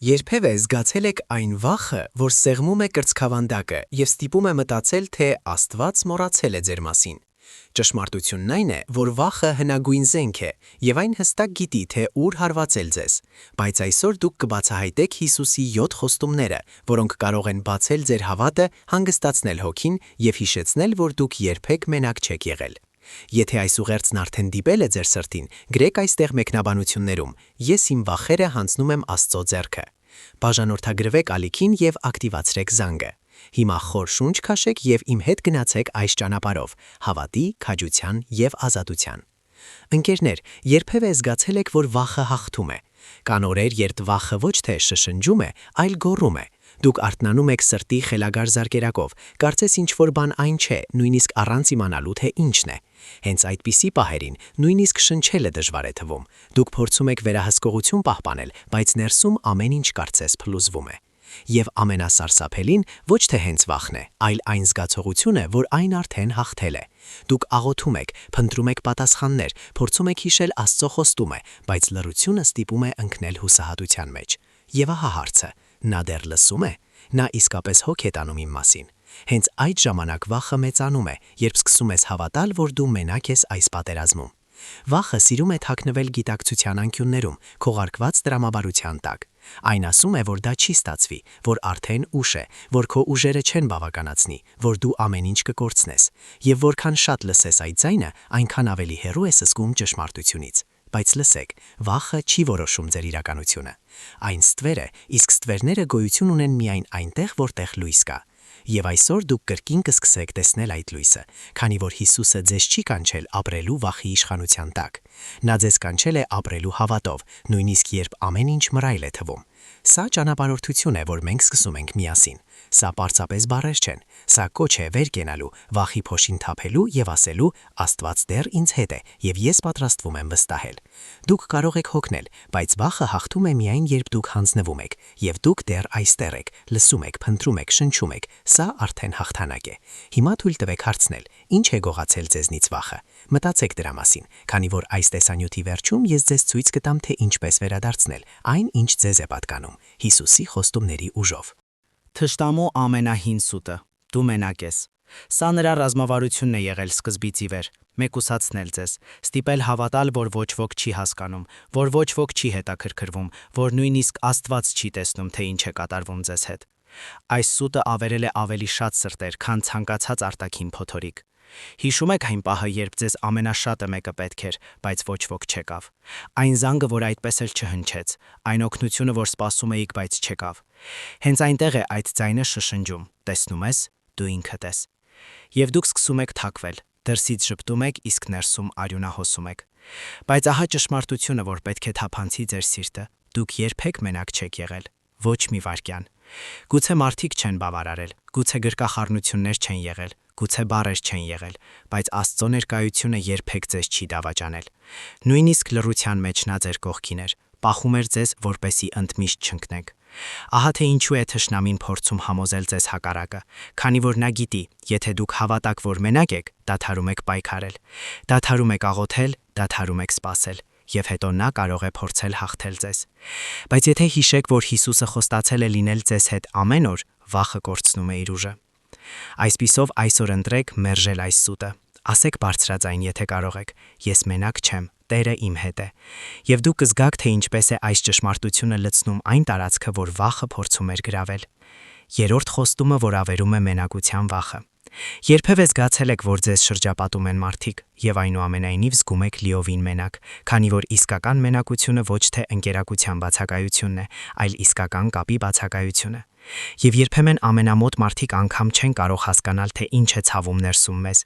Երբևէ զգացել եք այն վախը, որ սեղմում է կրծքավանդակը և ստիպում է մտածել, թե Աստված մոռացել է ձեր մասին։ Ճշմարտությունն այն է, որ վախը հնագույն զենք է, և այն հստակ գիտի, թե ուր հարվածել ձեզ։ Բայց այսօր դուք կբացահայտեք Հիսուսի 7 խոստումները, որոնք կարող են բացել ձեր հավատը, հանգստացնել հոգին և հիշեցնել, որ դուք երբեք մենակ չեք եղել։ Եթե այս ուղերձն արդեն դիպել է ձեր սրտին, գրեք այստեղ մեկնաբանություններում. «Ես իմ վախերը հանձնում եմ Աստծո ձեռքը»։ Բաժանորդագրվեք ալիքին և ակտիվացրեք զանգը։ Հիմա խոր շունչ քաշեք և իմ հետ գնացեք այս ճանապարհով՝ հավատի, քաջության և ազատության։ Ընկերներ, երբևէ զգացել եք, որ վախը հաղթում է։ Կան օրեր, երբ վախը ոչ թե շշնջում է, այլ գոռում է։ Դուք արթնանում եք սրտի խելագար զարկերակով, կարծես ինչ-որ բան այն չէ, նույնիսկ առանց իմանալու, թե ինչն է։ Հենց այդպիսի պահերին նույնիսկ շնչելը դժվար է թվում։ Դուք փորձում եք վերահսկողություն պահպանել, բայց ներսում ամեն ինչ կարծես փլուզվում է։ Եվ ամենասարսափելին ոչ թե հենց վախն է, այլ այն զգացողությունը, որ այն արդեն հաղթել է։ Դուք աղոթում եք, փնտրում եք պատասխաններ, փորձում եք հիշել Աստծո խոստումը, բայց լռությունը ստիպում է ընկնել հուսահատության մեջ։ Եվ ահա հարցը. նա դեռ լսում է։ Նա իսկապես հոգ է տանում իմ մասին։ Հենց այդ ժամանակ վախը մեծանում է, երբ սկսում ես հավատալ, որ դու մենակ ես այս պատերազմում։ Վախը սիրում է թաքնվել գիտակցության անկյուններում, քողարկված տրամաբարության տակ։ Այն ասում է, որ դա չի ստացվի, որ արդեն ուշ է, որ քո ուժերը չեն բավականացնի, որ դու ամեն ինչ կկորցնես։ Եվ որքան շատ լսես այդ ձայնը, այնքան ավելի հեռու ես զգում ճշմարտությունից։ Բայց լսեք, վախը չի որոշում ձեր իրականությունը։ Այն ստվեր է, իսկ ստվերները գոյություն ունեն միայն այնտեղ, որտեղ լույս կա։ Եվ այսօր դուք կրկին կսկսեք տեսնել այդ լույսը, քանի որ Հիսուսը ձեզ չի կանչել ապրելու վախի իշխանության տակ։ Նա ձեզ կանչել է ապրելու հավատով, նույնիսկ երբ ամեն ինչ մռայլ է թվում։ Սա ճանապարհորդություն է, որ մենք սկսում ենք միասին։ Սա պարզապես բառեր չեն, սա կոչ է վեր կենալու, վախի փոշին թափելու եւ ասելու Աստված դեռ ինձ հետ է, եւ ես պատրաստվում եմ վստահել։ Դուք կարող եք հոգնել, բայց վախը հաղթում է միայն երբ դուք հանձնվում եք, եւ դուք դեռ այստեղ եք, լսում եք, փնտրում եք, շնչում եք։ Սա արդեն հաղթանակ է։ Հիմա թույլ տվեք հարցնել. ինչ է գողացել ձեզնից վախը։ Մտածեք դրա մասին, քանի որ այս տեսանյութի վերջում ես ձեզ ցույց կտամ, թե ինչպես վերադարձնել այն, ինչ ձեզ է պատկանում, Հիսուսի խոստումների ուժով։ Թշտամու ամենահին սուտը՝ դու մենակ ես։ Սա նրա ռազմավարությունն է եղել սկզբից ի վեր՝ մեկուսացնել ձեզ, ստիպել հավատալ, որ ոչ ոք չի հասկանում, որ ոչ ոք չի հետաքրքրվում, որ նույնիսկ Աստված չի տեսնում, թե ինչ է կատարվում ձեզ հետ։ Այս սուտը ավերել է ավելի շատ սրտեր, քան ցանկացած արտաքին փոթորիկ։ Հիշում եք այն պահը, երբ ձեզ ամենաշատը մեկը պետք էր, բայց ոչ ոք չեկավ։ Այն զանգը, որ այդպես էլ չհնչեց, այն օգնությունը, որ սպասում էիք, բայց չեկավ։ Հենց այնտեղ է այդ ձայնը շշնջում. տեսնում ես, դու ինքդ ես։ Եվ դուք սկսում եք թաքվել, դրսից ժպտում եք, իսկ ներսում արյունահոսում եք։ Բայց ահա ճշմարտությունը, որ պետք է թափանցի ձեր սիրտը, դուք երբեք մենակ չեք եղել։ Ոչ մի վայրկյան։ Գուցե մարդիկ չեն բավարարել, գուցե գրկախառնություններ չեն եղել, գուցե բառեր չեն եղել, բայց Աստծո ներկայությունը երբեք ձեզ չի դավաճանել։ Նույնիսկ լռության մեջ նա ձեր կողքին էր, պահում էր ձեզ, որպեսզի ընդմիշտ չընկնեք։ Ահա թե ինչու է թշնամին փորձում համոզել ձեզ հակառակը, քանի որ նա գիտի, եթե դուք հավատաք, որ մենակ եք, դադարում եք պայքարել, դադարում եք աղոթել, դադարում եք սպասել, եւ հետո նա կարող է փորձել հաղթել ձեզ։ Բայց եթե հիշեք, որ Հիսուսը խոստացել է լինել ձեզ հետ ամեն օր, վախը կորցնում է իր ուժը։ Այսպիսով այսօր ընտրեք մերժել այս սուտը։ Ասեք բարձրաձայն, եթե կարող եք. ես մենակ չեմ, Տերը իմ հետ է։ Եվ դուք կզգաք, թե ինչպես է այս ճշմարտությունը լցնում այն տարածքը, որ վախը փորձում էր գրավել։ Երրորդ խոստումը, որ ավերում է մենակության վախը։ Երբևէ զգացել եք, որ ձեզ շրջապատում են մարդիկ, եւ այնուամենայնիվ զգում եք լիովին մենակ, քանի որ իսկական մենակությունը ոչ թե ընկերակցության բացակայությունն է, այլ իսկական կապի բացակայությունը։ Եվ երբեմն ամենամոտ մարդիկ անգամ չեն կարող հասկանալ, թե ինչ է ցավում ներսում մեզ։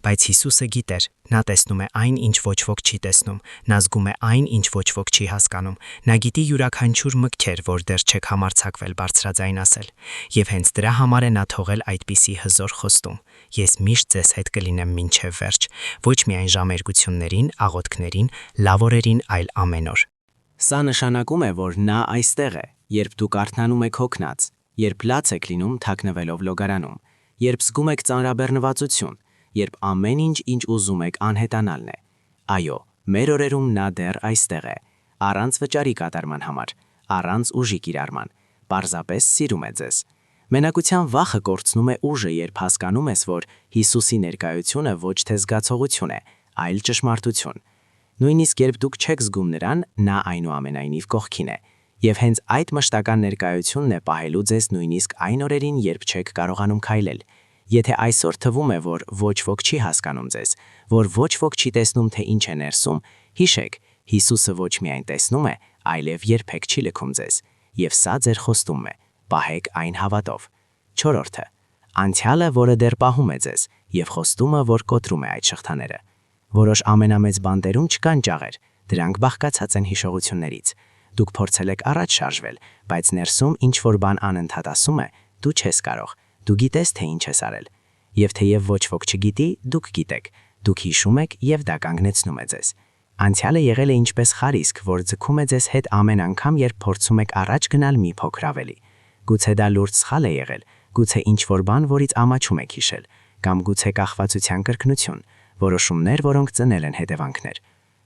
Բայց Հիսուսը գիտեր, նա տեսնում է այն, ինչ ոչ ոք չի տեսնում, նա զգում է այն, ինչ ոչ ոք չի հասկանում, նա գիտի յուրաքանչյուր մտքեր, որ դեռ չեք համարձակվել բարձրաձայն ասել, եւ հենց դրա համար է նա թողել այդպիսի հզոր խոստում. ես միշտ ձեզ հետ կլինեմ մինչև վերջ, ոչ միայն ժամերգություններին, աղոթքներին, լավ օրերին, այլ ամեն օր։ Սա նշանակում է, որ նա այստեղ է, երբ դուք արթնանում եք հոգնած, երբ լաց եք լինում թաքնվելով լոգարանում, երբ զգում եք ծանրաբեռնվածություն, երբ ամեն ինչ, ինչ ուզում եք, անհետանալն է։ Այո, մեր օրերում նա դեռ այստեղ է, առանց վճարի կատարման համար, առանց ուժի կիրառման, պարզապես սիրում է ձեզ։ Մենակության վախը կորցնում է ուժը, երբ հասկանում ես, որ Հիսուսի ներկայությունը ոչ թե զգացողություն է, այլ ճշմարտություն։ Նույնիսկ երբ դուք չեք զգում նրան, նա այնուամենայնիվ կողքին է, եւ հենց այդ մշտական ներկայությունն է պահելու ձեզ նույնիսկ այն օրերին, երբ չեք կարողանում քայլել։ Եթե այսօր թվում է, որ ոչ ոք չի հասկանում ձեզ, որ ոչ ոք չի տեսնում, թե ինչ է ներսում, հիշեք, Հիսուսը ոչ միայն տեսնում է, այլև երբեք չի լքում ձեզ, եւ սա ձեր խոստումն է։ Պահեք այն հավատով։ 4-րդը. անցյալը, որը դեռ պահում է ձեզ, եւ խոստումը, որ կոտրում է այդ շղթաները։ Որոշ ամենամեծ բանտերում չկան ճաղեր, դրանք բաղկացած են հիշողություններից։ Դուք փորձել եք առաջ շարժվել, բայց ներսում ինչ որ բան անընդհատ ասում է, դու չես կարող, դու գիտես, թե ինչ ես արել։ Եվ թեև ոչ ոք չգիտի, դուք գիտեք, դուք հիշում եք եւ դա կանգնեցնում է ձեզ։ Անցյալը եղել է ինչպես խարիսկ, որ ձգում է ձեզ հետ ամեն անգամ, երբ փորձում եք առաջ գնալ մի փոքր ավելի։ Գուցե դա լուրջ սխալ է եղել, գուցե ինչ որ բան, որից ամաչում եք հիշել, կամ գուցե կախվածության կրկնություն, որոշումներ, որոնք ծնել են հետևանքներ։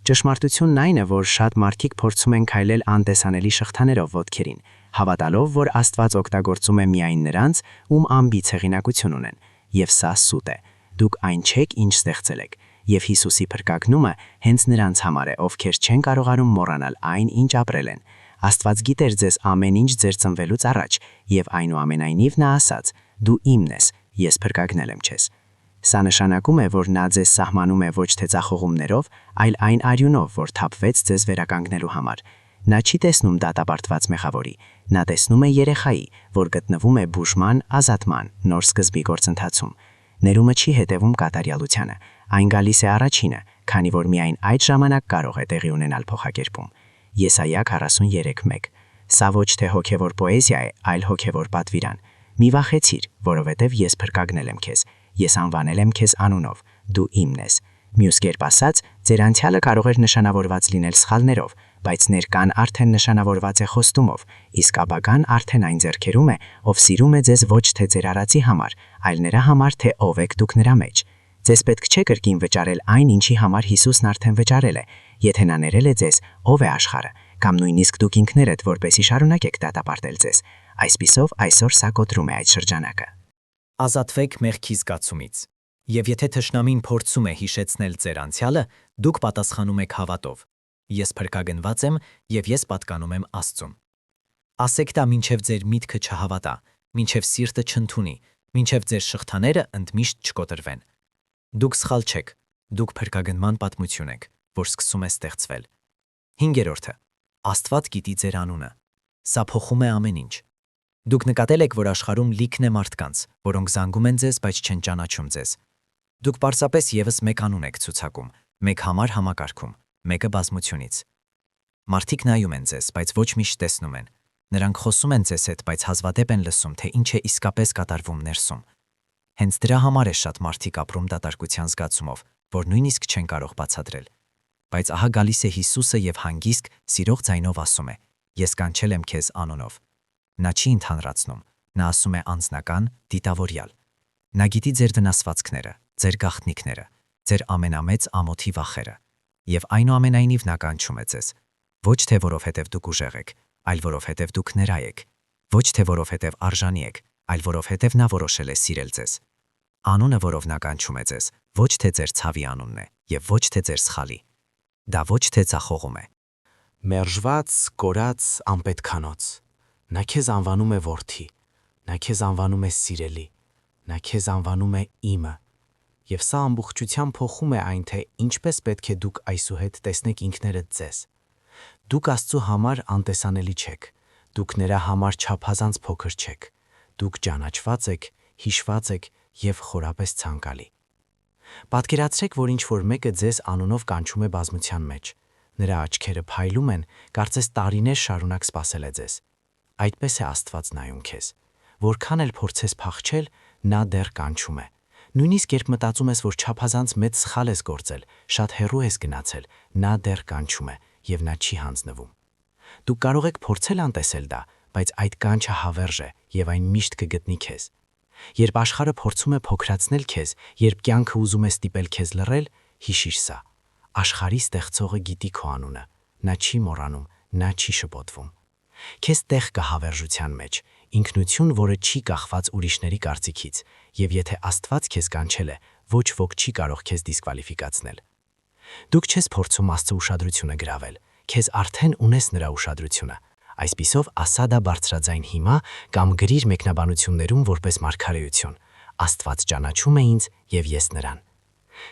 Ճշմարտությունն այն է, որ շատ մարդիկ փորձում են քայլել անտեսանելի շղթաներով ոտքերին, հավատալով, որ Աստված օգտագործում է միայն նրանց, ում ամբից հեղինակություն ունեն, եւ սա սուտ է։ Դուք այն չեք, ինչ ստեղծել եք, եւ Հիսուսի փրկագնումը հենց նրանց համար է, ովքեր չեն կարողանում մոռանալ այն, ինչ ապրել են։ Աստված գիտեր ձեզ ամեն ինչ ձեր ծնվելուց առաջ, եւ այնուամենայնիվ նա ասաց. «Դու իմն ես, ես փրկագնել եմ քեզ»։ Սա նշանակում է, որ նա ձեզ սահմանում է ոչ թե ծախողումներով, այլ այն արյունով, որ թափվեց ձեզ վերականգնելու համար։ Նա չի տեսնում դատապարտված մեղավորի, նա տեսնում է երեխայի, որ գտնվում է բուժման, ազատման, նոր սկզբի գործընթացում։ Ներումը չի հետևում կատարյալությանը, այն գալիս է առաջինը, քանի որ միայն այդ ժամանակ կարող է տեղի ունենալ փոխակերպում։ Եսայա 43:1։ Սա ոչ թե հոգևոր պոեզիա է, այլ հոգևոր պատվիրան։ Մի վախեցիր, որովհետև ես փրկագնել եմ քեզ, ես անվանել եմ քեզ անունով, դու իմն ես։ Մյուս կերպ ասած, ձեր անցյալը կարող էր նշանավորված լինել սխալներով, բայց ներկան արդեն նշանավորված է խոստումով, իսկ ապագան արդեն այն ձեռքերում է, ով սիրում է ձեզ ոչ թե ձեր արածի համար, այլ նրա համար, թե ով եք դուք նրա մեջ։ Ձեզ պետք չէ կրկին վճարել այն, ինչի համար Հիսուսն արդեն վճարել է, եթե նա ներել է ձեզ, ով է աշխարհը, կամ նույնիսկ դուք ինքներդ որպեսի շարունակեք դատապարտել ձեզ։ Այսպիսով այսօր սա կոտրում է այդ շրջանակը։ Ազատվեք մեղքի զգացումից։ Եվ եթե թշնամին փորձում է հիշեցնել ձեր անցյալը, դուք պատասխանում եք հավատով. Ես փրկագնված եմ եւ ես պատկանում եմ Աստծուն։ Ասեք դա մինչև ձեր միտքը չհավատա, մինչև սիրտը չընդունի, մինչև ձեր շղթաները ընդմիշտ չկոտրվեն։ Դուք սխալ չեք, դուք փրկագնման պատմություն եք, որ սկսում է ստեղծվել։ 5-րդը. Աստված գիտի ձեր անունը։ Սա փոխում է ամեն ինչ։ Դուք նկատել եք, որ աշխարհում լիքն է մարդկանց, որոնք զանգում են ձեզ, բայց չեն ճանաչում ձեզ։ Դուք պարզապես եւս մեկ անուն եք ցուցակում, մեկ համար համակարգում, մեկը բազմությունից։ Մարդիկ նայում են ձեզ, բայց ոչ միշտ տեսնում են։ Նրանք խոսում են ձեզ հետ, բայց հազվադեպ են լսում, թե ինչ է իսկապես կատարվում ներսում։ Հենց դրա համար է շատ մարդիկ ապրում դատարկության զգացումով, որ նույնիսկ չեն կարող բացատրել։ Բայց ահա գալիս է Հիսուսը եւ հանգիստ, սիրող ձայնով ասում է. Ես կանչել եմ քեզ անունով։ Նա չի ընդհանրացնում, նա ասում է անձնական, դիտավորյալ։ Նա գիտի ձեր վնասվածքները, ձեր գաղտնիքները, ձեր ամենամեծ ամոթի վախերը, եւ այնուամենայնիվ նա կանչում է ձեզ, ոչ թե որովհետև դուք ուժեղ եք, այլ որովհետև դուք նրա եք, ոչ թե որովհետև արժանի եք, այլ որովհետև նա որոշել է սիրել ձեզ։ Անունը, որով նա կանչում է ձեզ, ոչ թե ձեր ցավի անունն է եւ ոչ թե ձեր սխալի։ Դա ոչ թե ցախողում է։ Մերժված, կորած, անպետքանոց։ Նա քեզ անվանում է որդի, նա քեզ անվանում է սիրելի, նա քեզ անվանում է իմը։ Եվ սա ամբողջությամբ փոխում է այն, թե ինչպես պետք է դուք այսուհետ տեսնեք ինքներդ ձեզ։ Դուք Աստծո համար անտեսանելի չեք, դուք նրա համար չափազանց փոքր չեք, դուք ճանաչված եք, հիշված եք եւ խորապես ցանկալի։ Պատկերացրեք, որ ինչ-որ մեկը ձեզ անունով կանչում է բազմության մեջ։ Նրա աչքերը փայլում են, կարծես տարիներ շարունակ սպասել է ձեզ։ Այդպես է Աստված նայում քեզ։ Որքան էլ փորձես փախչել, նա դեռ կանչում է։ Նույնիսկ երբ մտածում ես, որ չափազանց մեծ սխալ ես գործել, շատ հեռու ես գնացել, նա դեռ կանչում է եւ նա չի հանձնվում։ Դուք կարող եք փորձել անտեսել դա, բայց այդ կանչը հավերժ է եւ այն միշտ կգտնի քեզ։ Երբ աշխարհը փորձում է փոքրացնել քեզ, երբ կյանքը ուզում է ստիպել քեզ լռել, հիշիր սա. աշխարհի ստեղծողը գիտի քո անունը, նա չի մոռանում, նա չի շփոթվում։ Քեզ տեղ կա հավերժության մեջ, ինքնություն, որը չի կախված ուրիշների կարծիքից, եւ եթե Աստված քեզ կանչել է, ոչ ոք չի կարող քեզ դիսկվալիֆիկացնել։ Դուք չես փորձում Աստծո ուշադրությունը գրավել, քեզ արդեն ունես նրա ուշադրությունը։ Այսպիսով ասա դա բարձրաձայն հիմա կամ գրիր մեկնաբանություններում որպես մարգարեություն։ Աստված ճանաչում է ինձ եւ ես նրան։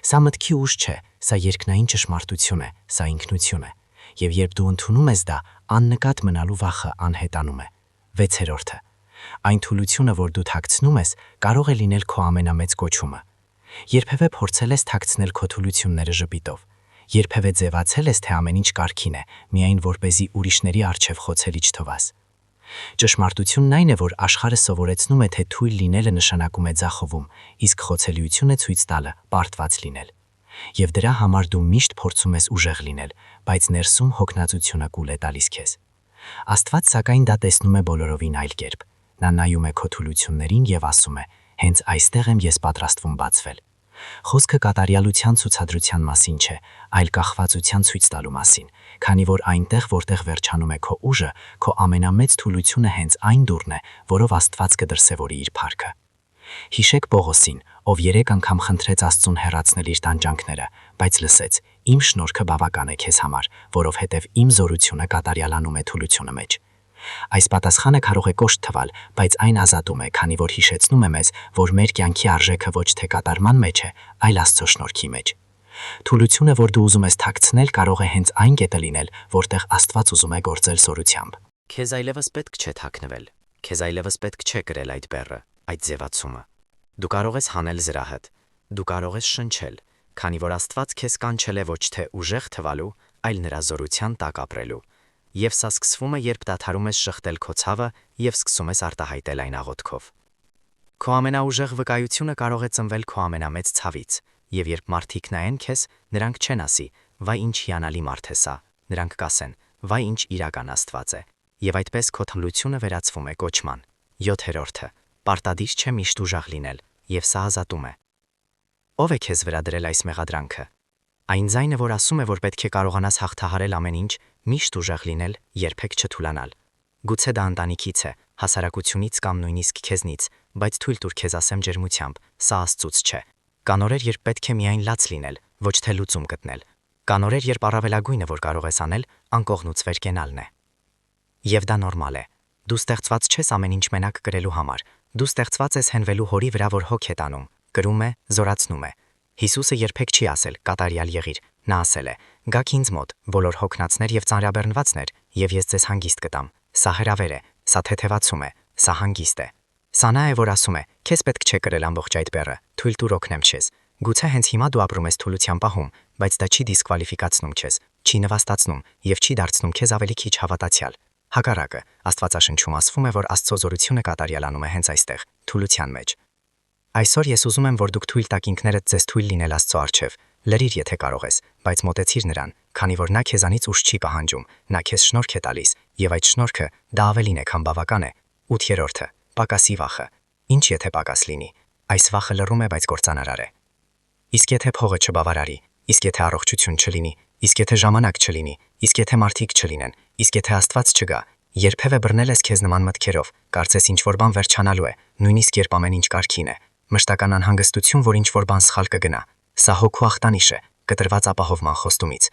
Սա մտքի ուժ չէ, սա երկնային ճշմարտություն է, սա ինքնություն է։ Եվ երբ դու ընդունում ես դա, աննկատ մնալու վախը անհետանում է։ 6-րդը. Այն թուլությունը, որ դու թաքցնում ես, կարող է լինել քո ամենամեծ կոչումը։ Երբևէ փորձել ես թաքցնել քո թուլությունները ժպիտով։ Երբևէ ձևացել ես, թե ամեն ինչ կարգին է, միայն որպեսզի ուրիշների առջև խոցելի չթվաս։ Ճշմարտությունն այն է, որ աշխարհը սովորեցնում է, թե թույլ լինելը նշանակում է ձախողում, իսկ խոցելիությունը ցույց տալը պարտված լինել։ Եվ դրա համար դու միշտ փորձում ես ուժեղ լինել, բայց ներսում հոգնածությունը կուլ է տալիս քեզ։ Աստված սակայն դա տեսնում է բոլորովին այլ կերպ։ Նա նայում է քո թուլություններին եւ ասում է. «Հենց այստեղ եմ ես պատրաստվում բացվել»։ Խոսքը կատարյալության ցուցադրության մասին չէ, այլ կախվածության ցույց տալու մասին, քանի որ այնտեղ, որտեղ վերջանում է քո ուժը, քո ամենամեծ թուլությունը հենց այն դուռն է, որով Աստված կդրսևորի իր փառքը։ Հիշեք Պողոսին, ով 3 անգամ խնդրեց Աստծուն հեռացնել իր տանջանքները, բայց լսեց. «Իմ շնորհքը բավական է քեզ համար, որովհետև իմ զորությունը կատարյալանում է թուլությունը մեջ»։ Այս պատասխանը կարող է կոշտ թվալ, բայց այն ազատում է, քանի որ հիշեցնում է մեզ, որ մեր կյանքի արժեքը ոչ թե կատարման մեջ է, այլ Աստծո շնորհքի մեջ։ Թուլությունը, որ դու ուզում ես թաքցնել, կարող է հենց այն կետը լինել, որտեղ Աստված ուզում է գործել զորությամբ։ Քեզ այլևս պետք չէ թաքնվել։ Քեզ այլևս պետք չէ գրել այդ բեռը, այդ ձևացումը։ Դու կարող ես հանել զրահդ։ Դու կարող ես շնչել, քանի որ Աստված քեզ կանչել է ոչ թե ուժեղ թվալու, այլ նրա զորության տակ ապրելու։ Եվ սա սկսվում է, երբ դադարում ես շղթել քո ցավը եւ սկսում ես արտահայտել այն աղոթքով։ Քո ամենաուժեղ վկայությունը կարող է ծնվել քո ամենամեծ ցավից, եւ երբ մարդիկ նայեն քեզ, նրանք չեն ասի. «Վայ ինչ հիանալի մարդ է սա», նրանք կասեն. «Վայ ինչ իրական Աստված է»։ Եվ այդպես քո թուլությունը վերածվում է կոչման։ 7-րդը. Պարտադիր չէ միշտ ուժեղ լինել, եւ սա ազատում է։ Ո՞վ է քեզ վրա դրել այս մեղադրանքը։ Այն ձայնը, որ ասում է, որ պետք է կարողանաս հաղթահարել ամեն ինչ, միշտ ուժեղ լինել, երբեք չթուլանալ։ Գուցե դա ընտանիքից է, հասարակությունից կամ նույնիսկ քեզնից, բայց թույլ տուր քեզ ասեմ ջերմությամբ, սա Աստծուց չէ։ Կան օրեր, երբ պետք է միայն լաց լինել, ոչ թե լուծում գտնել։ Կան օրեր, երբ առավելագույնը, որ կարող ես անել, անկողնուց վեր կենալն է։ Եվ դա նորմալ է։ Դու ստեղծված չես ամեն ինչ մենակ կրելու համար։ Դու ստեղծված ես հենվելու հորի վրա, որ հոգ է տանում, կրում է, զորացնում է։ Հիսուսը երբեք չի ասել կատարյալ եղիր, նա ասել է. «Գաք ինձ մոտ, բոլոր հոգնածներ եւ ծանրաբեռնվածներ, եւ ես ձեզ հանգիստ կտամ»։ Սա հրավեր է, սա թեթևացում է, սա հանգիստ է։ Սա նա է, որ ասում է. «Քեզ պետք չէ կրել ամբողջ այդ բեռը, թույլ տուր օգնեմ քեզ»։ Գուցե հենց հիմա դու ապրում ես թուլության պահում, բայց դա չի դիսկվալիֆիկացնում քեզ, չի նվաստացնում եւ չի դարձնում քեզ ավելի քիչ հավատացյալ։ Հակառակը, Աստվածաշնչում ասվում է, որ Աստծո զորությունը կատարյալանում է հենց այստեղ, թուլության մեջ։ Այսօր ես ուզում եմ, որ դուք թույլ տաք ինքներդ ձեզ թույլ լինել Աստծո առջև։ Լրիր, եթե կարող ես, բայց մոտեցիր նրան, քանի որ նա քեզանից ուժ չի պահանջում, նա քեզ շնորհք է տալիս, եւ այդ շնորհքը դա ավելին է, քան բավական է։ 8-րդը. Պակասի վախը։ Ինչ եթե պակաս լինի։ Այս վախը լռում է, բայց կործանարար է։ Իսկ եթե փողը չբավարարի, իսկ եթե առողջություն չլինի, իսկ եթե ժամանակ չլինի, իսկ եթե մարդիկ չլինեն, իսկ եթե Աստված չգա, երբևէ բռնել ես քեզ նման մտքերով, կարծես ինչ-որ բան վերջանալու է, նույնիսկ երբ ամեն ինչ կարգին է։ Մշտական անհանգստություն, որ ինչ-որ բան սխալ կգնա։ Սա հոգու ախտանիշ է, կտրված ապահովման խոստումից։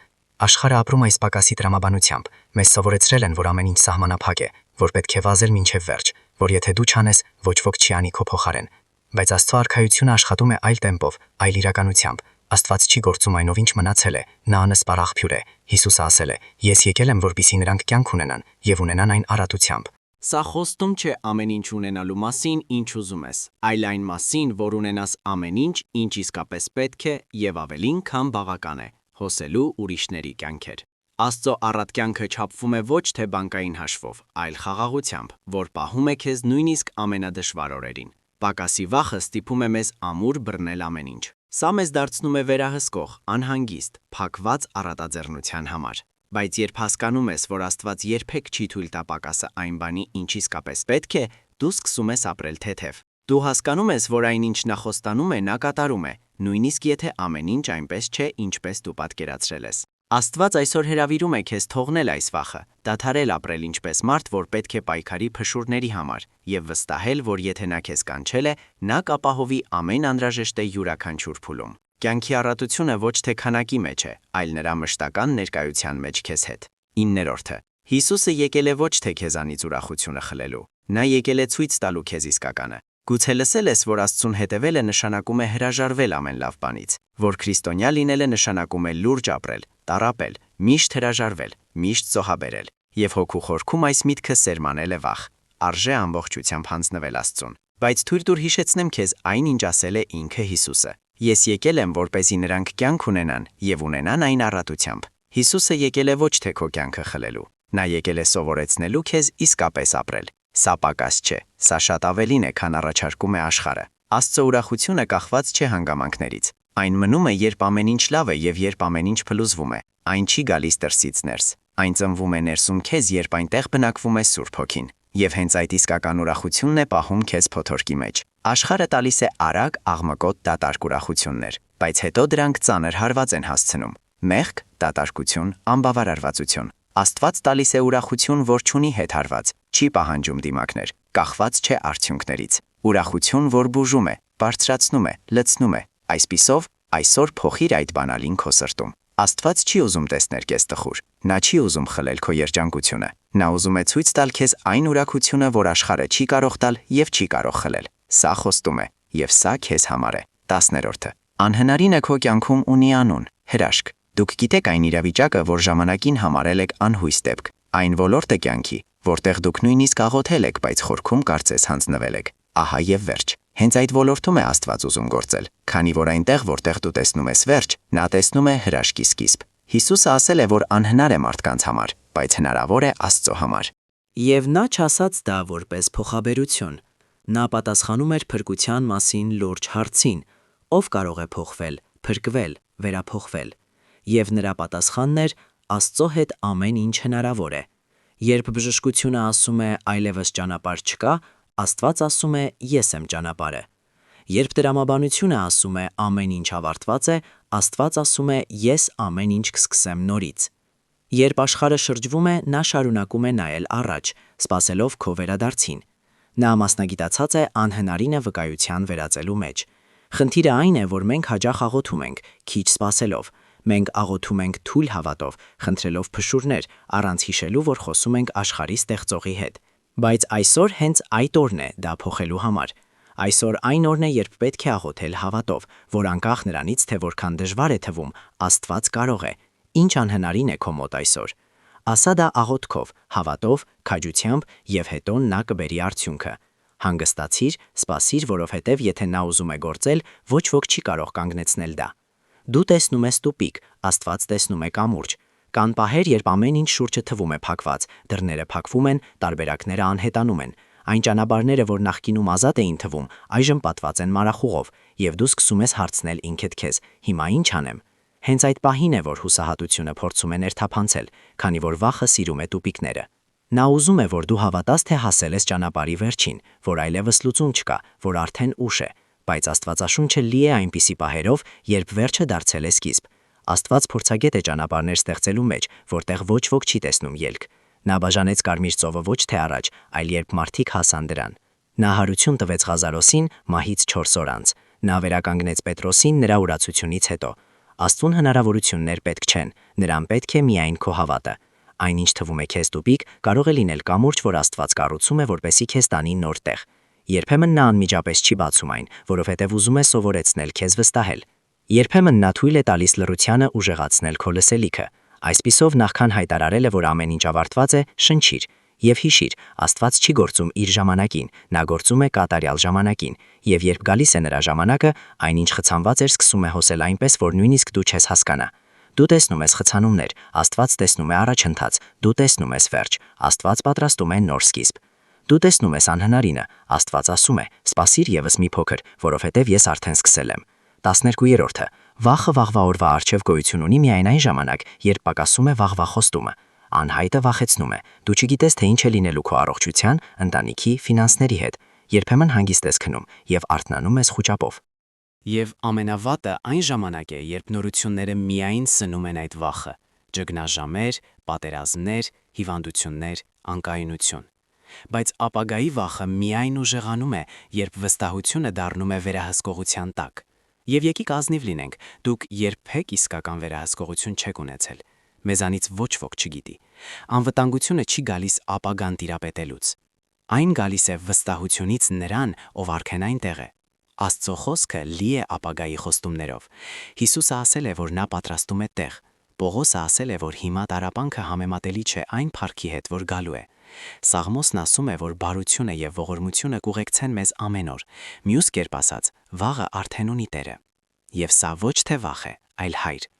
Աշխարհը ապրում է այս պակասի տրամաբանությամբ։ Մեզ սովորեցրել են, որ ամեն ինչ սահմանափակ է, որ պետք է վազել մինչև վերջ, որ եթե դու չանես, ոչ ոք չի անի քո փոխարեն։ Բայց Աստծո արքայությունը աշխատում է այլ տեմպով, այլ իրականությամբ։ Աստված չի գործում այնով, ինչ մնացել է, նա անսպառ աղբյուր է։ Հիսուսը ասել է. «Ես եկել եմ, որպեսզի նրանք կյանք ունենան եւ ունենան այն արատությամբ»։ Սա խոստում չէ ամեն ինչ ունենալու մասին, ինչ ուզում ես, այլ այն մասին, որ ունենաս ամեն ինչ, ինչ իսկապես պետք է եւ ավելին, քան բավական է, հոսելու ուրիշների կյանքեր։ Աստծո առատ կյանքը չափվում է ոչ թե բանկային հաշվով, այլ խաղաղությամբ, որ պահում է քեզ նույնիսկ ամենադժվար օրերին։ Պակասի վախը ստիպում է մեզ ամուր բռնել ամեն ինչ։ Սա մեզ դարձնում է վերահսկող, անհանգիստ, փակված առատաձեռնության համար։ Բայց երբ հասկանում ես, որ Աստված երբեք չի թույլ տա պակասը այն բանի, ինչ իսկապես պետք է, դու սկսում ես ապրել թեթև։ Դու հասկանում ես, որ այն, ինչ նա խոստանում է, նա կատարում է, նույնիսկ եթե ամեն ինչ այնպես չէ, ինչպես դու պատկերացրել ես։ Աստված այսօր հրավիրում է քեզ թողնել այս վախը, դադարել ապրել ինչպես մարդ, որ պետք է պայքարի փշուրների համար, եւ վստահել, որ եթե նա քեզ կանչել է, նա կապահովի ամեն անհրաժեշտը յուրաքանչյուր փուլում։ Կյանքի առատությունը ոչ թե քանակի մեջ է, այլ նրա մշտական ներկայության մեջ քեզ հետ։ 9-րդը. Հիսուսը եկել է ոչ թե քեզանից ուրախությունը խլելու, նա եկել է ցույց տալու քեզ իսկականը։ Գուցե լսել ես, որ Աստծուն հետևելը նշանակում է հրաժարվել ամեն լավ բանից, որ քրիստոնյա լինելը նշանակում է լուրջ ապրել, տառապել, միշտ հրաժարվել, միշտ զոհաբերել, եւ հոգու խորքում այս միտքը սերմանել է վախ։ Արժե ամբողջությամբ հանձնվել Աստծուն։ Բայց թույլ տուր հիշեցնեմ քեզ այն, ինչ ասել է ինքը Հիսուսը։ Ես եկել եմ, որպեսզի նրանք կյանք ունենան եւ ունենան այն առատությամբ։ Հիսուսը եկել է ոչ թե քո կյանքը խլելու, նա եկել է սովորեցնելու քեզ իսկապես ապրել։ Սա պակաս չէ, սա շատ ավելին է, քան առաջարկում է աշխարհը։ Աստծո ուրախությունը կախված չէ հանգամանքներից։ Այն մնում է, երբ ամեն ինչ լավ է եւ երբ ամեն ինչ փլուզվում է։ Այն չի գալիս դրսից ներս։ Այն ծնվում է ներսում քեզ, երբ այնտեղ բնակվում է Սուրբ Հոգին։ Եվ հենց այդ իսկական ուրախությունն է պահում քեզ փոթորկի մեջ։ Աշխարհը տալիս է արագ, աղմկոտ, դատարկ ուրախություններ, բայց հետո դրանք ծանր հարված են հասցնում։ Մեղք, դատարկություն, անբավարարվածություն։ Աստված տալիս է ուրախություն, որ չունի հետհարված, չի պահանջում դիմակներ, կախված չէ արդյունքներից։ Ուրախություն, որ բուժում է, բարձրացնում է, լցնում է։ Այսպիսով, այսօր փոխիր այդ բանալին քո սրտում։ Աստված չի ուզում տեսնել քեզ տխուր, նա չի ուզում խլել քո երջանկությունը։ Նա ուզում է ցույց տալ քեզ այն ուրախությունը, որ աշխարհը չի կարող տալ եւ չի կարող խլել։ Սա խոստում է, եւ սա քեզ համար է։ 10-րդը. Անհնարինը քո կյանքում ունի անուն, հրաշք։ Դուք գիտեք այն իրավիճակը, որ ժամանակին համարել եք անհույս դեպք, այն ոլորտը կյանքի, որտեղ դուք նույնիսկ աղոթել եք, բայց խորքում կարծես հանձնվել եք։ Ահա եւ վերջ։ Հենց այդ ոլորտում է Աստված ուզում գործել, քանի որ այնտեղ, որտեղ դու տեսնում ես վերջ, նա տեսնում է հրաշքի սկիզբ։ Հիսուսը ասել է, որ անհնար է մարդկանց համար, բայց հնարավոր է Աստծո համար։ Եվ նա չասաց դա որպես փոխաբերություն։ Նա պատասխանում էր փրկության մասին լուրջ հարցին. ով կարող է փոխվել, փրկվել, վերափոխվել։ Եվ նրա պատասխանն էր. Աստծո հետ ամեն ինչ հնարավոր է։ Երբ բժշկությունը ասում է այլևս ճանապարհ չկա, Աստված ասում է ես եմ ճանապարհը։ Երբ տրամաբանությունը ասում է ամեն ինչ ավարտված է, Աստված ասում է ես ամեն ինչ կսկսեմ նորից։ Երբ աշխարհը շրջվում է, նա շարունակում է նայել առաջ, սպասելով քո վերադարձին։ Նա մասնագիտացած է անհնարինը վկայության վերածելու մեջ։ Խնդիրը այն է, որ մենք հաճախ աղոթում ենք, քիչ սպասելով։ Մենք աղոթում ենք թույլ հավատով, խնդրելով փշուրներ, առանց հիշելու, որ խոսում ենք աշխարհի ստեղծողի հետ։ Բայց այսօր հենց այդ օրն է դա փոխելու համար։ Այսօր այն օրն է, երբ պետք է աղոթել հավատով, որ անկախ նրանից, թե որքան դժվար է թվում, Աստված կարող է։ Ինչ անհնարին է քո մոտ այսօր։ Ասա դա աղոթքով, հավատով, քաջությամբ եւ հետո նա կբերի արդյունքը։ Հանգստացիր, սպասիր, որովհետև եթե նա ուզում է գործել, ոչ ոք չի կարող կանգնեցնել դա։ Դու տեսնում ես տուպիկ, Աստված տեսնում է կամուրջ։ Կան պահեր, երբ ամեն ինչ շուրջը թվում է փակված, դռները փակվում են, տարբերակները անհետանում են։ Այն ճանապարհները, որ նախկինում ազատ էին թվում, այժմ պատված են մարախուղով, եւ դու սկսում ես հարցնել ինքդ քեզ. հիմա ինչ անեմ։ Հենց այդ պահին է, որ հուսահատությունը փորձում է ներթափանցել, քանի որ վախը սիրում է տուպիկները։ Նա ուզում է, որ դու հավատաս, թե հասել ես ճանապարհի վերջին, որ այլևս լուծում չկա, որ արդեն ուշ է, բայց Աստվածաշունչը լի է այնպիսի պահերով, երբ վերջը դարձել է սկիզբ։ Աստված փորձագետ է ճանապարհներ ստեղծելու մեջ, որտեղ ոչ ոք չի տեսնում ելք։ Նա բաժանեց Կարմիր ծովը ոչ թե առաջ, այլ երբ մարդիկ հասան դրան։ Նա հարություն տվեց Ղազարոսին մահից 4 օր անց։ Նա վերականգնեց Պետրոսին նրա ուրացությունից հետո։ Աստծուն հնարավորություններ պետք չեն, նրան պետք է միայն քո հավատը։ Այնինչ թվում է քեզ տուպիկ, կարող է լինել կամուրջ, որ Աստված կառուցում է, որպեսզի քեզ տանի նոր տեղ։ Երբեմն նա անմիջապես չի բացում այն, որովհետև ուզում է սովորեցնել քեզ վստահել։ Երբեմն նա թույլ է տալիս լռությանը ուժեղացնել քո լսելիքը։ Այսպիսով նախքան հայտարարել է, որ ամեն ինչ ավարտված է, շնչիր եւ հիշիր, Աստված չի գործում իր ժամանակին, նա գործում է կատարյալ ժամանակին, եւ երբ գալիս է նրա ժամանակը, այնինչ խցանված էր սկսում է հոսել այնպես, որ նույնիսկ դու չես հասկանա։ Դու տեսնում ես խցանումներ, Աստված տեսնում է առաջընթաց, դու տեսնում ես վերջ, Աստված պատրաստում է նոր սկիզբ։ Դու տեսնում ես անհնարինը, Աստված ասում է. «Սպասիր եւս մի փոքր, որովհետև ես արդեն սկսել եմ»։ 12-րդը. Վախը վաղվա օրվա առջև գոյություն ունի միայն այն ժամանակ, երբ պակասում է վաղվա խոստումը։ Անհայտը վախեցնում է։ Դու չգիտես, թե ինչ է լինելու քո առողջության, ընտանիքի, ֆինանսների հետ։ Երբեմն հանգիստ ես քնում եւ արթնանում ես խուճապով։ Եվ ամենավատը այն ժամանակ է, երբ նորությունները միայն սնում են այդ վախը։ ճգնաժամեր, պատերազմներ, հիվանդություններ, անկայունություն։ Բայց ապագայի վախը միայն ուժեղանում է, երբ վստահությունը դառնում է վերահսկողության տակ։ Եվ եկեք ազնիվ լինենք, դուք երբեք իսկական վերահսկողություն չեք ունեցել։ Մեզանից ոչ ոք չգիտի։ Անվտանգությունը չի գալիս ապագան տիրապետելուց։ Այն գալիս է վստահությունից նրան, ով արդեն այնտեղ է։ Աստծո խոսքը լի է ապագայի խոստումներով։ Հիսուսը ասել է, որ նա պատրաստում է տեղ։ Պողոսը ասել է, որ հիմա տառապանքը համեմատելի չէ այն փառքի հետ, որ գալու է։ Սաղմոսն ասում է, որ բարությունը եւ ողորմությունը կուղեկցեն մեզ ամեն օր։ Մյուս կերպ ասած, վաղը արդեն ունի Տերը։ Եվ սա ոչ թե վախ է, այլ հայր։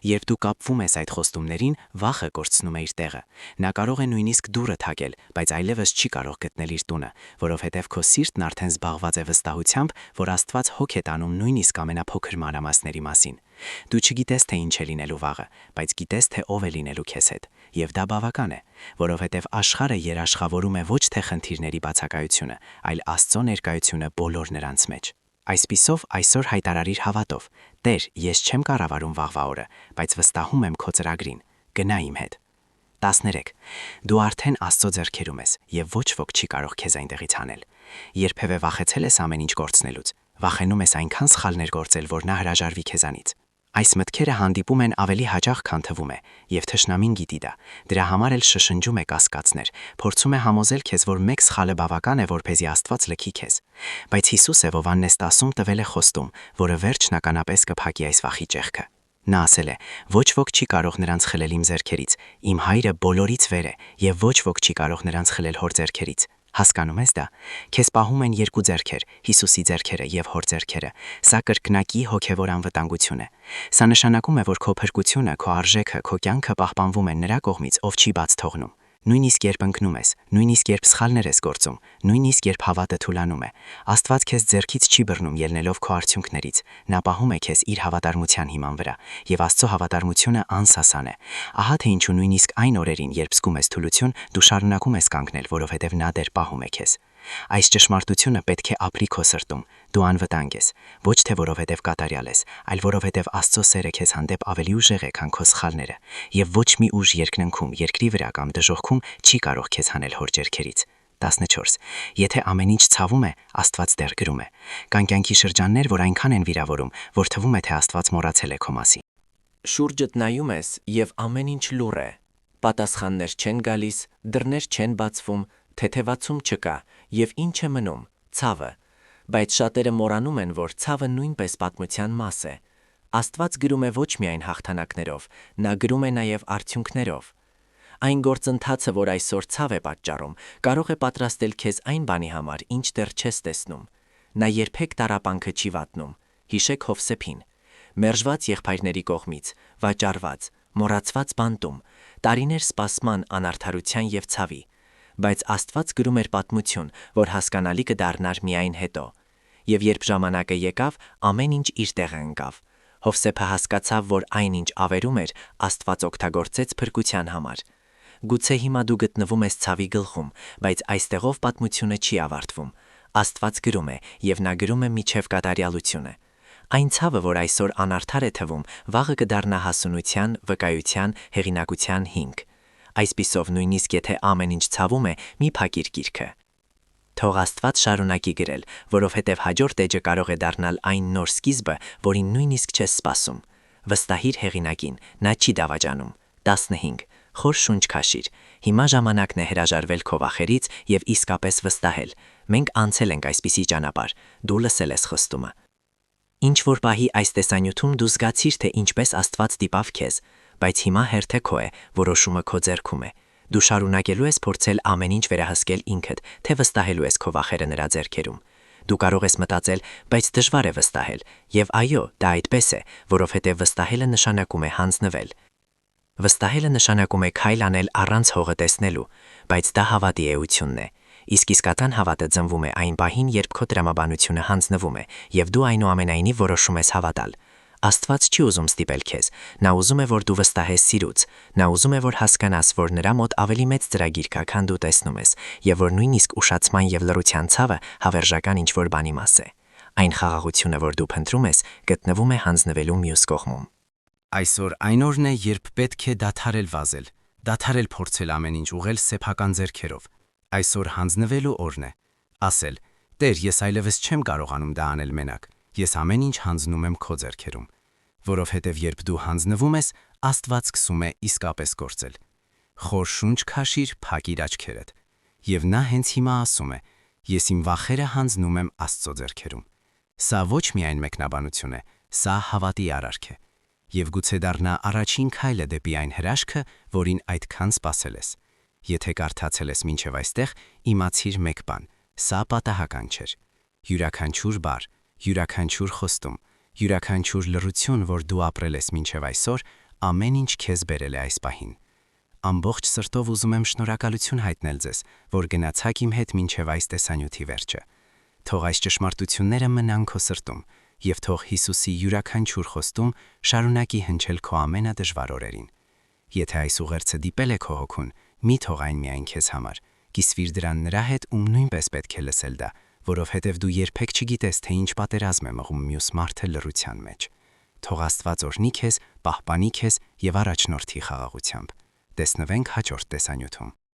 Երբ դու կապվում ես այդ խոստումներին, վախը կորցնում է իր տեղը։ Նա կարող է նույնիսկ դուռը թակել, բայց այլևս չի կարող գտնել իր տունը, որովհետև քո սիրտն արդեն զբաղված է վստահությամբ, որ Աստված հոգ է տանում նույնիսկ ամենափոքր մանրամասների մասին։ Դու չգիտես, թե ինչ է լինելու վաղը, բայց գիտես, թե ով է լինելու քեզ հետ, եւ դա բավական է, որովհետև աշխարհը երաշխավորում է ոչ թե խնդիրների բացակայությունը, այլ Աստծո ներկայությունը բոլոր նրանց մեջ։ Այսպիսով այսօր հայտարարիր հավատով. Տեր, ես չեմ կառավարում վաղվա օրը, բայց վստահում եմ քո ծրագրին։ Գնա իմ հետ։ 13. Դու արդեն Աստծո ձեռքերում ես, եւ ոչ ոք չի կարող քեզ այնտեղից հանել։ Երբևէ վախեցել ես ամեն ինչ կորցնելուց։ Վախենում ես այնքան սխալներ գործել, որ նա հրաժարվի քեզանից։ Այս մտքերը հանդիպում են ավելի հաճախ, քան թվում է, եւ թշնամին գիտի դա։ Դրա համար էլ շշնջում է կասկածներ, փորձում է համոզել քեզ, որ մեկ սխալը բավական է, որպեսզի Աստված լքի քեզ։ Բայց Հիսուսը Հովհաննես 10-ում տվել է խոստում, որը վերջնականապես կփակի այս վախի ճեղքը։ Նա ասել է. «Ոչ ոք չի կարող նրանց խլել իմ ձեռքերից, իմ հայրը բոլորից վեր է, եւ ոչ ոք չի կարող նրանց խլել հոր ձեռքերից»։ Հասկանում ես դա։ Քեզ պահում են երկու ձեռքեր՝ Հիսուսի ձեռքերը եւ հոր ձեռքերը։ Սա կրկնակի հոգեվոր անվտանգություն է։ Սա նշանակում է, որ քո փրկությունը, քո արժեքը, քո կյանքը պահպանվում են նրա կողմից, ով չի բաց թողնում։ Նույնիսկ երբ ընկնում ես, նույնիսկ երբ սխալներ ես գործում, նույնիսկ երբ հավատը թուլանում է, Աստված քեզ ձեռքից չի բռնում ելնելով քո արդյունքներից։ Նա պահում է քեզ իր հավատարմության հիման վրա, եւ Աստծո հավատարմությունը անսասան է։ Ահա թե ինչու նույնիսկ այն օրերին, երբ զգում ես թուլություն, դու շարունակում ես կանգնել, որովհետև նա դեռ պահում է քեզ։ Այս ճշմարտությունը պետք է ապրի քո սրտում։ Դու անվտանգ ես, ոչ թե որովհետև կատարյալ ես, այլ որովհետև Աստծո սերը քեզ հանդեպ ավելի ուժեղ է, քան քո սխալները, եւ ոչ մի ուժ երկնքում, երկրի վրա կամ դժոխքում չի կարող քեզ հանել հոր ձեռքերից։ 14. Եթե ամեն ինչ ցավում է, Աստված դեռ գրում է։ Կան կյանքի շրջաններ, որ այնքան են վիրավորում, որ թվում է, թե Աստված մոռացել է քո մասին։ Շուրջդ նայում ես եւ ամեն ինչ լուռ է։ Պատասխաններ չեն գալիս, դռներ չեն բացվում, թեթևացում չկա, եւ ինչ է մնում՝ ցավը։ Բայց շատերը մոռանում են, որ ցավը նույնպես պատմության մաս է։ Աստված գրում է ոչ միայն հաղթանակներով, նա գրում է նաեւ արդյունքներով։ Այն գործընթացը, որ այսօր ցավ է պատճառում, կարող է պատրաստել քեզ այն բանի համար, ինչ դեռ չես տեսնում։ Նա երբեք տառապանքը չի վատնում։ Հիշեք Հովսեփին։ Մերժված եղբայրների կողմից, վաճառված, մոռացված բանտում, տարիներ սպասման, անարդարության եւ ցավի։ Բայց Աստված գրում էր պատմություն, որ հասկանալի կդառնար միայն հետո։ Եվ երբ ժամանակը եկավ, ամեն ինչ իր տեղը ընկավ։ Հովսեփը հասկացավ, որ այնինչ ավերում էր, Աստված օգտագործեց փրկության համար։ Գուցե հիմա դու գտնվում ես ցավի գլխում, բայց այստեղով պատմությունը չի ավարտվում։ Աստված գրում է, եւ նա գրում է միջև կատարյալությունը։ Այն ցավը, որ այսօր անարդար է թվում, վաղը կդառնա հասունության, վկայության, հեղինակության հիմք։ Այսպիսով նույնիսկ եթե ամեն ինչ ցավում է, մի փակիր գիրքը։ Թող Աստված շարունակի գրել, որովհետև հաջորդ էջը կարող է դառնալ այն նոր սկիզբը, որին նույնիսկ չես սպասում։ Վստահիր հեղինակին, նա չի դավաճանում։ 15. Խոր շունչ քաշիր։ Հիմա ժամանակն է հրաժարվել քո վախերից եւ իսկապես վստահել։ Մենք անցել ենք այսպիսի ճանապարհ։ Դու լսել ես խոստումը։ Ինչ որ պահի այս տեսանյութում դու զգացիր, թե ինչպես Աստված դիպավ քեզ, բայց հիմա հերթը քո է, որոշումը քո ձեռքում է։ Դու շարունակելու ես փորձել ամեն ինչ վերահսկել ինքդ, թե վստահելու ես քո վախերը նրա ձեռքերում։ Դու կարող ես մտածել, բայց դժվար է վստահել, եւ այո, դա այդպես է, որովհետեւ վստահելը նշանակում է հանձնվել։ Վստահելը նշանակում է քայլ անել առանց հողը տեսնելու, բայց դա հավատի էությունն է։ Իսկ իսկական հավատը ծնվում է այն պահին, երբ քո տրամաբանությունը հանձնվում է, եւ դու այնուամենայնիվ որոշում ես հավատալ։ Աստված չի ուզում ստիպել քեզ, նա ուզում է, որ դու վստահես սիրուց, նա ուզում է, որ հասկանաս, որ նրա մոտ ավելի մեծ ծրագիր կա, քան դու տեսնում ես, եւ որ նույնիսկ ուշացման եւ լռության ցավը հավերժական ինչ-որ բանի մաս է։ Այն խաղաղությունը, որ դու փնտրում ես, գտնվում է հանձնվելու մյուս կողմում։ Այսօր այն օրն է, երբ պետք է դադարել վազել, դադարել փորձել ամեն ինչ ուղղել սեփական ձեռքերով։ Այսօր հանձնվելու օրն է։ Ասել. «Տեր, ես այլևս չեմ կարողանում դա անել մենակ։ Ես ամեն ինչ հանձնում եմ քո ձեռքերում»։ Որովհետև երբ դու հանձնվում ես, Աստված սկսում է իսկապես գործել։ Խոր շունչ քաշիր, փակիր աչքերդ։ Եվ նա հենց հիմա ասում է. «Ես իմ վախերը հանձնում եմ Աստծո ձեռքերում»։ Սա ոչ միայն մեկնաբանություն է, սա հավատի արարք է։ Եվ գուցե դառնա առաջին քայլը դեպի այն հրաշքը, որին այդքան սպասել ես։ Եթե կարդացել ես մինչև այստեղ, իմացիր մեկ բան. սա պատահական չէր։ Յուրաքանչյուր բառ, յուրաքանչյուր խոստում, յուրաքանչյուր լռություն, որ դու ապրել ես մինչև այսօր, ամեն ինչ քեզ բերել է այս պահին։ Ամբողջ սրտով ուզում եմ շնորհակալություն հայտնել ձեզ, որ գնացաք իմ հետ մինչև այս տեսանյութի վերջը։ Թող այս ճշմարտությունները մնան քո սրտում, եւ թող Հիսուսի յուրաքանչյուր խոստում շարունակի հնչել քո ամենադժվար օրերին։ Եթե այս ուղերձը դիպել է քո հոգուն, մի թող այն միայն քեզ համար։ Կիսվիր դրան նրա հետ, ում նույնպես պետք է լսել դա, որովհետև դու երբեք չգիտես, թե ինչ պատերազմ է մղում մյուս մարդը լռության մեջ։ Թող Աստված օրհնի քեզ, պահպանի քեզ եւ առաջնորդի խաղաղությամբ։ Տեսնվենք հաջորդ տեսանյութում։